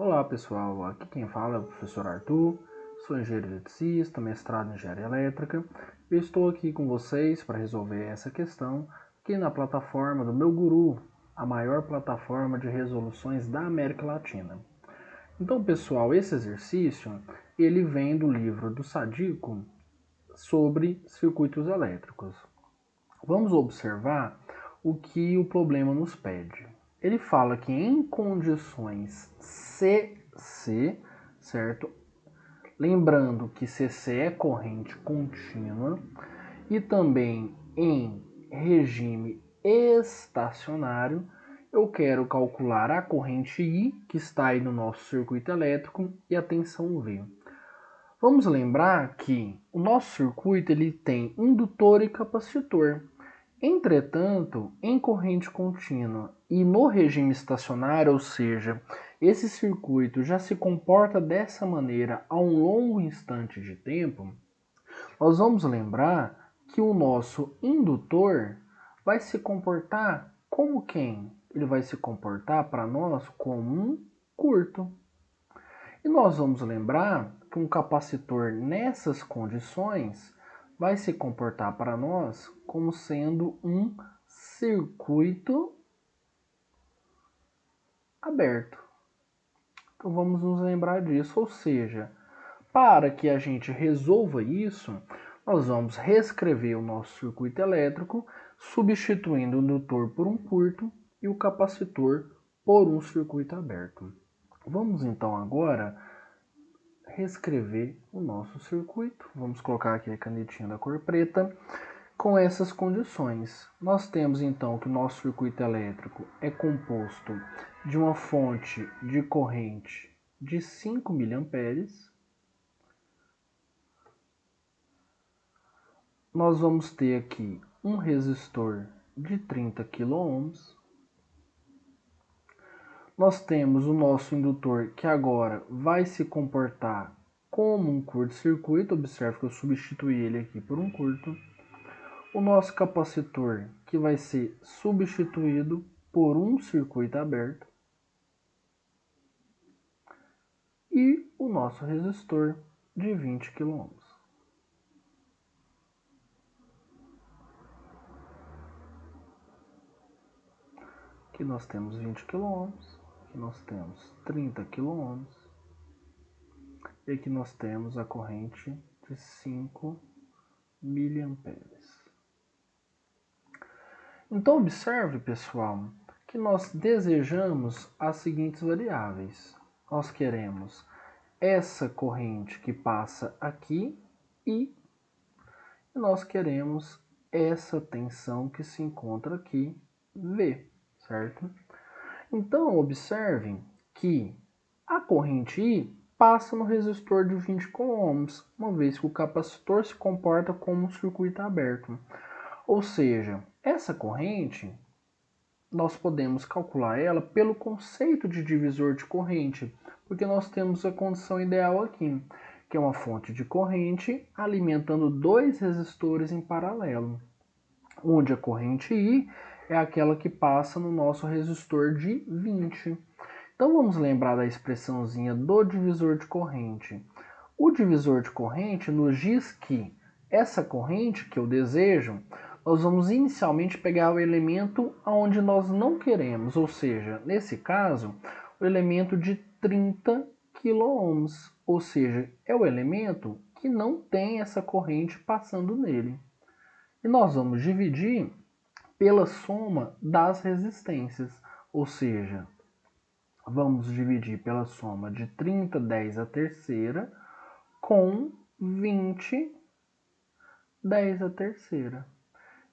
Olá pessoal, aqui quem fala é o professor Arthur, sou engenheiro eletricista, mestrado em engenharia elétrica e estou aqui com vocês para resolver essa questão aqui na plataforma do meu guru, a maior plataforma de resoluções da América Latina. Então pessoal, esse exercício ele vem do livro do Sadico sobre circuitos elétricos. Vamos observar o que o problema nos pede. Ele fala que em condições CC, certo? Lembrando que CC é corrente contínua e também em regime estacionário, eu quero calcular a corrente I, que está aí no nosso circuito elétrico, e a tensão V. Vamos lembrar que o nosso circuito ele tem indutor e capacitor. Entretanto, em corrente contínua e no regime estacionário, ou seja, esse circuito já se comporta dessa maneira a um longo instante de tempo, nós vamos lembrar que o nosso indutor vai se comportar como quem? Ele vai se comportar para nós como um curto. E nós vamos lembrar que um capacitor nessas condições vai se comportar para nós como sendo um circuito aberto. Então vamos nos lembrar disso, ou seja, para que a gente resolva isso, nós vamos reescrever o nosso circuito elétrico, substituindo o indutor por um curto e o capacitor por um circuito aberto. Vamos então agora reescrever o nosso circuito. Vamos colocar aqui a canetinha da cor preta. Com essas condições, nós temos então que o nosso circuito elétrico é composto de uma fonte de corrente de 5 mA. Nós vamos ter aqui um resistor de 30 kΩ. Nós temos o nosso indutor que agora vai se comportar como um curto-circuito. Observe que eu substituí ele aqui por um curto. O nosso capacitor que vai ser substituído por um circuito aberto. E o nosso resistor de 20 kΩ. Aqui nós temos 20 kΩ, aqui nós temos 30 kΩ e aqui nós temos a corrente de 5 mA. Então observe, pessoal, que nós desejamos as seguintes variáveis. Nós queremos essa corrente que passa aqui e nós queremos essa tensão que se encontra aqui, V, certo? Então observem que a corrente I passa no resistor de 20 kΩ, uma vez que o capacitor se comporta como um circuito aberto. Ou seja, essa corrente nós podemos calcular ela pelo conceito de divisor de corrente, porque nós temos a condição ideal aqui, que é uma fonte de corrente alimentando dois resistores em paralelo, onde a corrente I é aquela que passa no nosso resistor de 20. Então vamos lembrar da expressãozinha do divisor de corrente. O divisor de corrente nos diz que essa corrente que eu desejo, nós vamos inicialmente pegar o elemento onde nós não queremos, ou seja, nesse caso, o elemento de 30 kΩ, ou seja, é o elemento que não tem essa corrente passando nele. E nós vamos dividir pela soma das resistências, ou seja, vamos dividir pela soma de 30, 10 a terceira, com 20, 10 a terceira.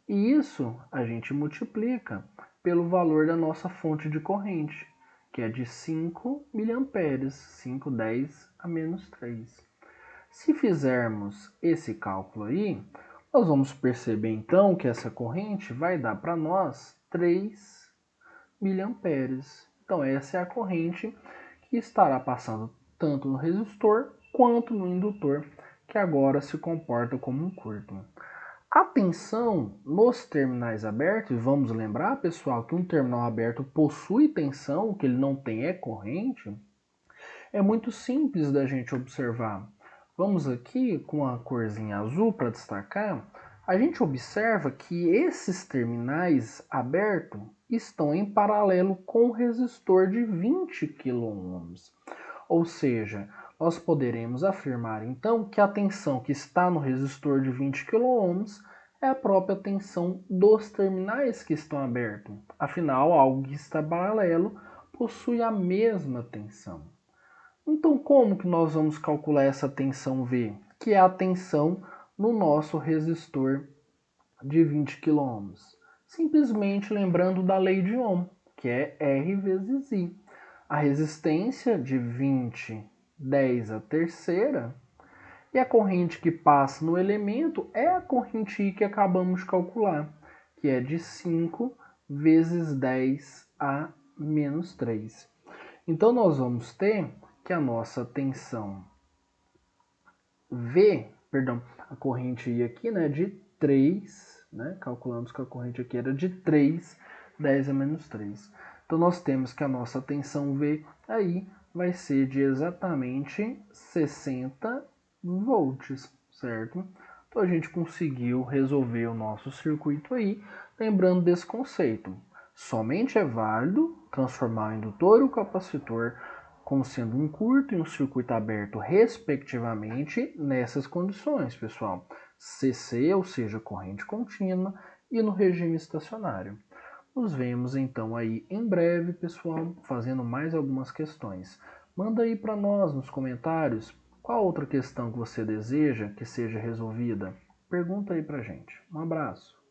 E isso a gente multiplica pelo valor da nossa fonte de corrente, que é de 5 mA, 5, 10 a menos 3. Se fizermos esse cálculo aí, nós vamos perceber então que essa corrente vai dar para nós 3 mA. Então essa é a corrente que estará passando tanto no resistor quanto no indutor, que agora se comporta como um curto. A tensão nos terminais abertos, vamos lembrar, pessoal, que um terminal aberto possui tensão, o que ele não tem é corrente. É muito simples da gente observar. Vamos aqui com a corzinha azul para destacar. A gente observa que esses terminais abertos estão em paralelo com o resistor de 20 kΩ. Ou seja, nós poderemos afirmar então que a tensão que está no resistor de 20 kΩ é a própria tensão dos terminais que estão abertos. Afinal, algo que está paralelo possui a mesma tensão. Então, como que nós vamos calcular essa tensão V? Que é a tensão no nosso resistor de 20 kΩ. Simplesmente lembrando da lei de Ohm, que é R vezes I. A resistência de 20, 10 a terceira, e a corrente que passa no elemento é a corrente I que acabamos de calcular, que é de 5 vezes 10 a menos 3. Então, nós vamos ter que a nossa tensão V, perdão, a corrente I aqui, né, de 3, né, calculamos que a corrente aqui era de 3, 10 a menos 3. Então, nós temos que a nossa tensão V aí vai ser de exatamente 60 volts, certo? Então, a gente conseguiu resolver o nosso circuito aí, lembrando desse conceito. Somente é válido transformar o indutor e o capacitor como sendo um curto e um circuito aberto, respectivamente, nessas condições, pessoal. CC, ou seja, corrente contínua, e no regime estacionário. Nos vemos então aí em breve, pessoal, fazendo mais algumas questões. Manda aí para nós nos comentários qual outra questão que você deseja que seja resolvida. Pergunta aí pra gente. Um abraço.